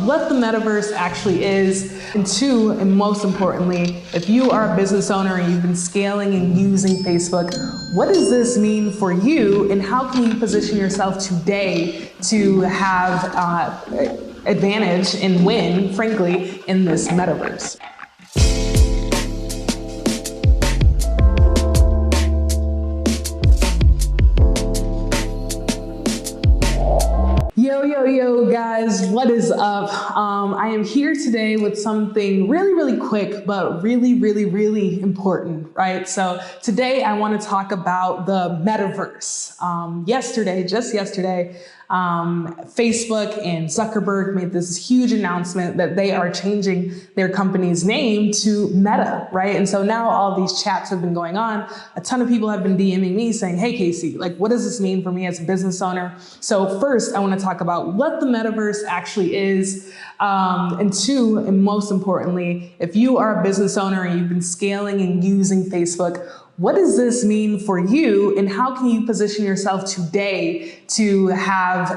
what the metaverse actually is, and two, and most importantly, if you are a business owner and you've been scaling and using Facebook, what does this mean for you, and how can you position yourself today to have advantage and win, frankly, in this metaverse? Yo, guys, what is up? I am here today with something really quick, but really important, right? So today I want to talk about the metaverse. Just yesterday, Facebook and Zuckerberg made this huge announcement that they are changing their company's name to Meta, right? And so now all these chats have been going on. A ton of people have been DMing me saying, hey, Casey, like, what does this mean for me as a business owner? So first, I want to talk about what the metaverse actually is. And two, and most importantly, if you are a business owner and you've been scaling and using Facebook, what does this mean for you, and how can you position yourself today to have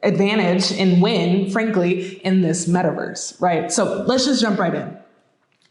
advantage and win, frankly, in this metaverse, right? So let's just jump right in.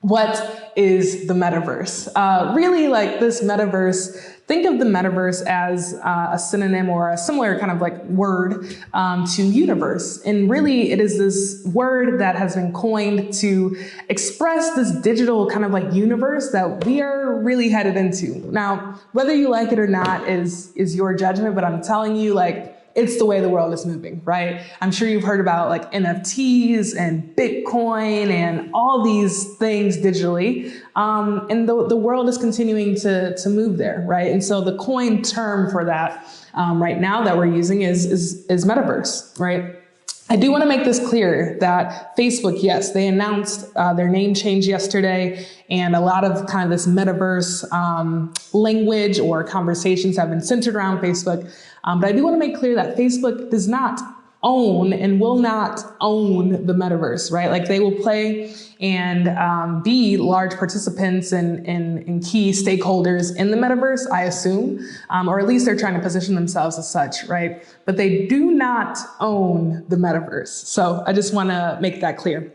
What is the metaverse? Really, like this metaverse, think of the metaverse as a synonym or a similar kind of like word to universe. And really, it is this word that has been coined to express this digital kind of like universe that we are really headed into. Now, whether you like it or not is your judgment, but I'm telling you, like, it's the way the world is moving, right? I'm sure you've heard about like NFTs and Bitcoin and all these things digitally. And the world is continuing to move there, right? And so the coined term for that right now that we're using is metaverse, right? I do want to make this clear that Facebook, yes, they announced their name change yesterday, and a lot of kind of this metaverse language or conversations have been centered around Facebook. But I do want to make clear that Facebook does not own and will not own the metaverse, right? Like they will play and be large participants and key stakeholders in the metaverse, I assume, or at least they're trying to position themselves as such, right? But they do not own the metaverse. So I just want to make that clear.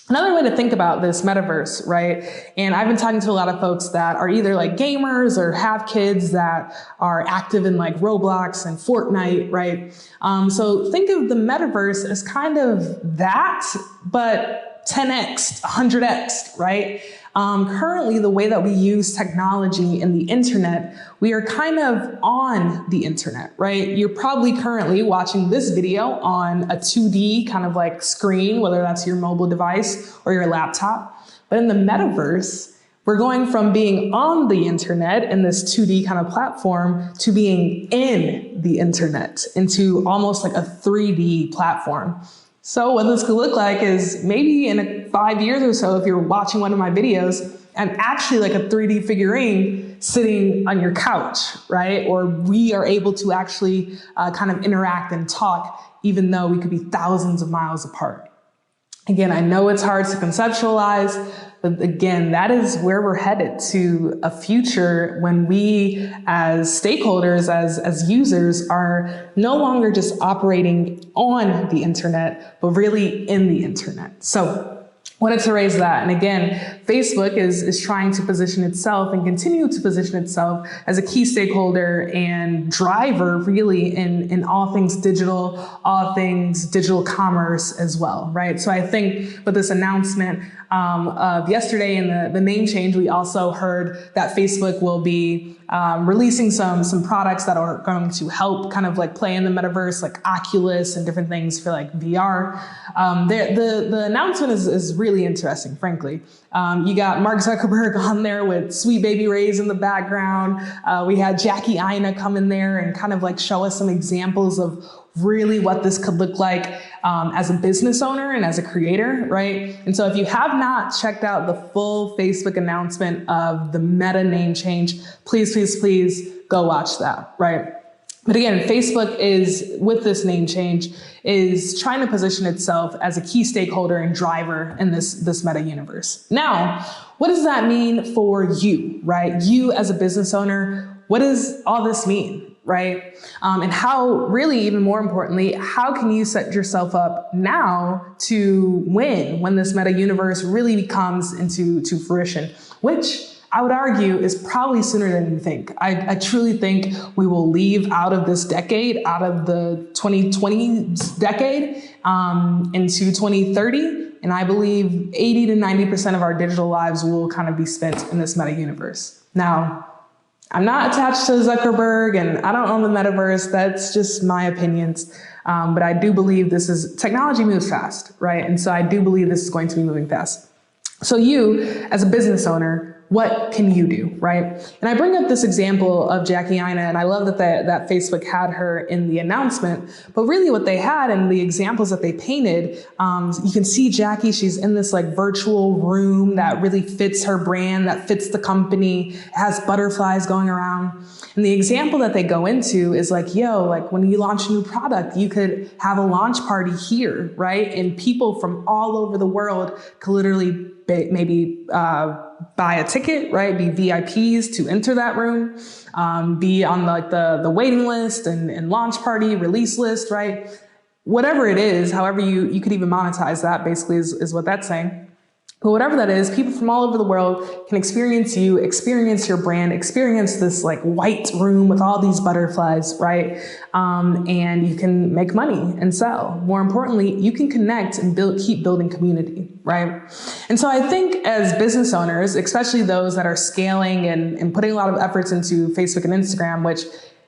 Another way to think about this metaverse, right? And I've been talking to a lot of folks that are either like gamers or have kids that are active in like Roblox and Fortnite, right? So think of the metaverse as kind of that, but 10x, 100x, right? Currently, the way that we use technology and the internet, we are kind of on the internet, right? You're probably currently watching this video on a 2D kind of like screen, whether that's your mobile device or your laptop. But in the metaverse, we're going from being on the internet in this 2D kind of platform to being in the internet, into almost like a 3D platform. So what this could look like is maybe in 5 years or so, if you're watching one of my videos, I'm actually like a 3D figurine sitting on your couch, right? Or we are able to actually kind of interact and talk, even though we could be thousands of miles apart. Again, I know it's hard to conceptualize, but again, that is where we're headed to, a future when we as stakeholders, as users, are no longer just operating on the internet, but really in the internet. So wanted to raise that. And again, Facebook is trying to position itself and continue to position itself as a key stakeholder and driver really in all things digital commerce as well, right? So I think with this announcement of yesterday and the name change, we also heard that Facebook will be releasing some products that are going to help kind of like play in the metaverse, like Oculus and different things for like VR. The announcement is really interesting, frankly. You got Mark Zuckerberg on there with Sweet Baby Ray's in the background. We had Jackie Aina come in there and kind of like show us some examples of really what this could look like as a business owner and as a creator, right? And so if you have not checked out the full Facebook announcement of the Meta name change, please go watch that, right? But again, Facebook is, with this name change, is trying to position itself as a key stakeholder and driver in this meta universe. Now, what does that mean for you, right? You as a business owner, what does all this mean? right? And how, really, even more importantly, how can you set yourself up now to win when this meta universe really comes into fruition, which I would argue is probably sooner than you think. I truly think we will leave out of this decade, out of the 2020 decade, into 2030. And I believe 80 to 90% of our digital lives will kind of be spent in this meta universe. Now, I'm not attached to Zuckerberg and I don't own the metaverse. That's just my opinions. But I do believe technology moves fast, right? And so I do believe this is going to be moving fast. So you, as a business owner, what can you do, right? And I bring up this example of Jackie Ina, and I love that Facebook had her in the announcement, but really what they had and the examples that they painted, you can see Jackie, she's in this like virtual room that really fits her brand, that fits the company, has butterflies going around. And the example that they go into is like, like when you launch a new product, you could have a launch party here, right? And people from all over the world could literally maybe buy a ticket, right? Be VIPs to enter that room, be on like the waiting list and launch party, release list, right? Whatever it is, however you could even monetize that basically is what that's saying. But whatever that is, people from all over the world can experience you, experience your brand, experience this like white room with all these butterflies, right? And you can make money and sell. More importantly, you can connect and keep building community, right? And so I think as business owners, especially those that are scaling and putting a lot of efforts into Facebook and Instagram, which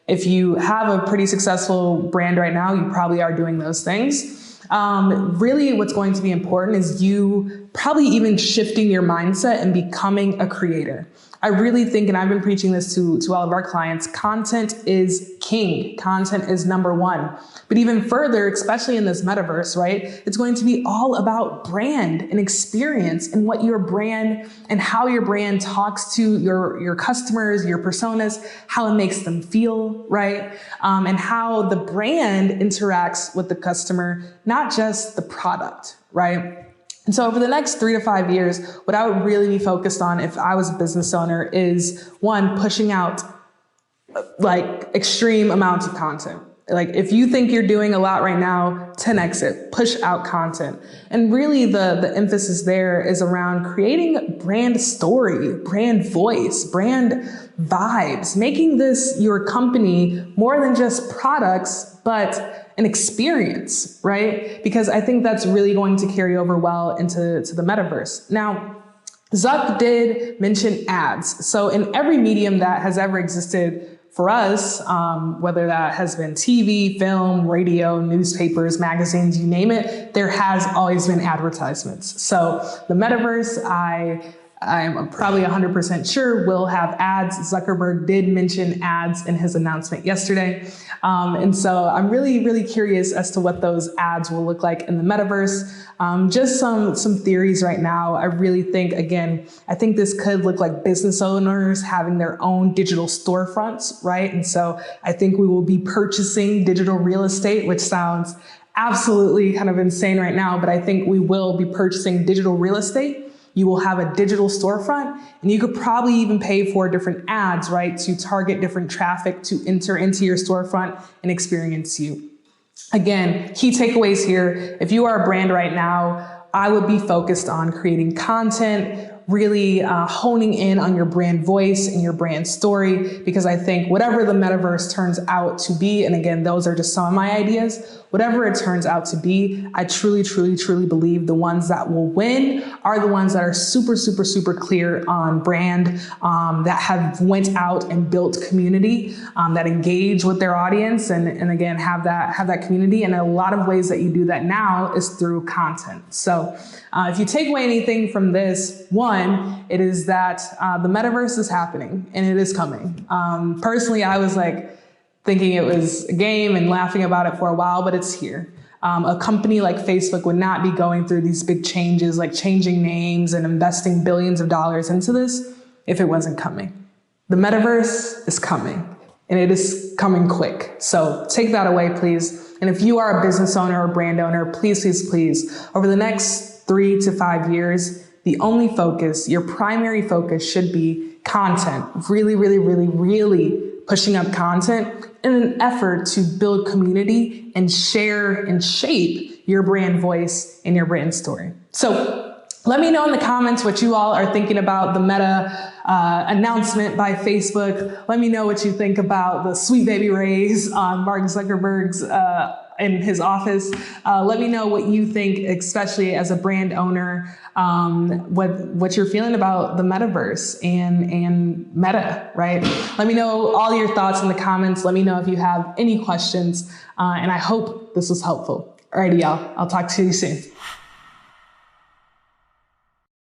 if you have a pretty successful brand right now, you probably are doing those things. Really what's going to be important is you probably even shifting your mindset and becoming a creator. I really think, and I've been preaching this to all of our clients, content is king. Content is number one. But even further, especially in this metaverse, right? It's going to be all about brand and experience and what your brand and how your brand talks to your customers, your personas, how it makes them feel, right? And how the brand interacts with the customer, not just the product, right? And so over the next 3 to 5 years, what I would really be focused on if I was a business owner is one, pushing out like extreme amounts of content. Like if you think you're doing a lot right now, 10x it, push out content. And really the emphasis there is around creating brand story, brand voice, brand vibes, making this your company more than just products, but an experience, right? Because I think that's really going to carry over well into the metaverse. Now, Zuck did mention ads. So in every medium that has ever existed for us, whether that has been TV, film, radio, newspapers, magazines, you name it, there has always been advertisements. So the metaverse, I'm probably 100% sure will have ads. Zuckerberg did mention ads in his announcement yesterday. And so I'm really, really curious as to what those ads will look like in the metaverse. Just some theories right now. I really think, again, I think this could look like business owners having their own digital storefronts, right? And so I think we will be purchasing digital real estate, which sounds absolutely kind of insane right now, but I think we will be purchasing digital real estate. You will have a digital storefront, and you could probably even pay for different ads, right, to target different traffic to enter into your storefront and experience you. Again, key takeaways here. If you are a brand right now, I would be focused on creating content, really honing in on your brand voice and your brand story, because I think whatever the metaverse turns out to be, and again, those are just some of my ideas, whatever it turns out to be, I truly, truly, truly believe the ones that will win are the ones that are super, super, super clear on brand, that have went out and built community, that engage with their audience and again, have that community. And a lot of ways that you do that now is through content. So if you take away anything from this, one, it is that the metaverse is happening and it is coming. Personally, I was like thinking it was a game and laughing about it for a while, but it's here. A company like Facebook would not be going through these big changes, like changing names and investing billions of dollars into this if it wasn't coming. The metaverse is coming and it is coming quick. So take that away, please. And if you are a business owner or brand owner, please, please, please, over the next 3 to 5 years, the only focus, your primary focus should be content. Really, really, really, really pushing up content, in an effort to build community and share and shape your brand voice and your brand story. So let me know in the comments what you all are thinking about the Meta announcement by Facebook. Let me know what you think about the sweet baby raise on Mark Zuckerberg's in his office. Let me know what you think, especially as a brand owner, what you're feeling about the metaverse and Meta, right? Let me know all your thoughts in the comments. Let me know if you have any questions, and I hope this was helpful. Alrighty, y'all. I'll talk to you soon.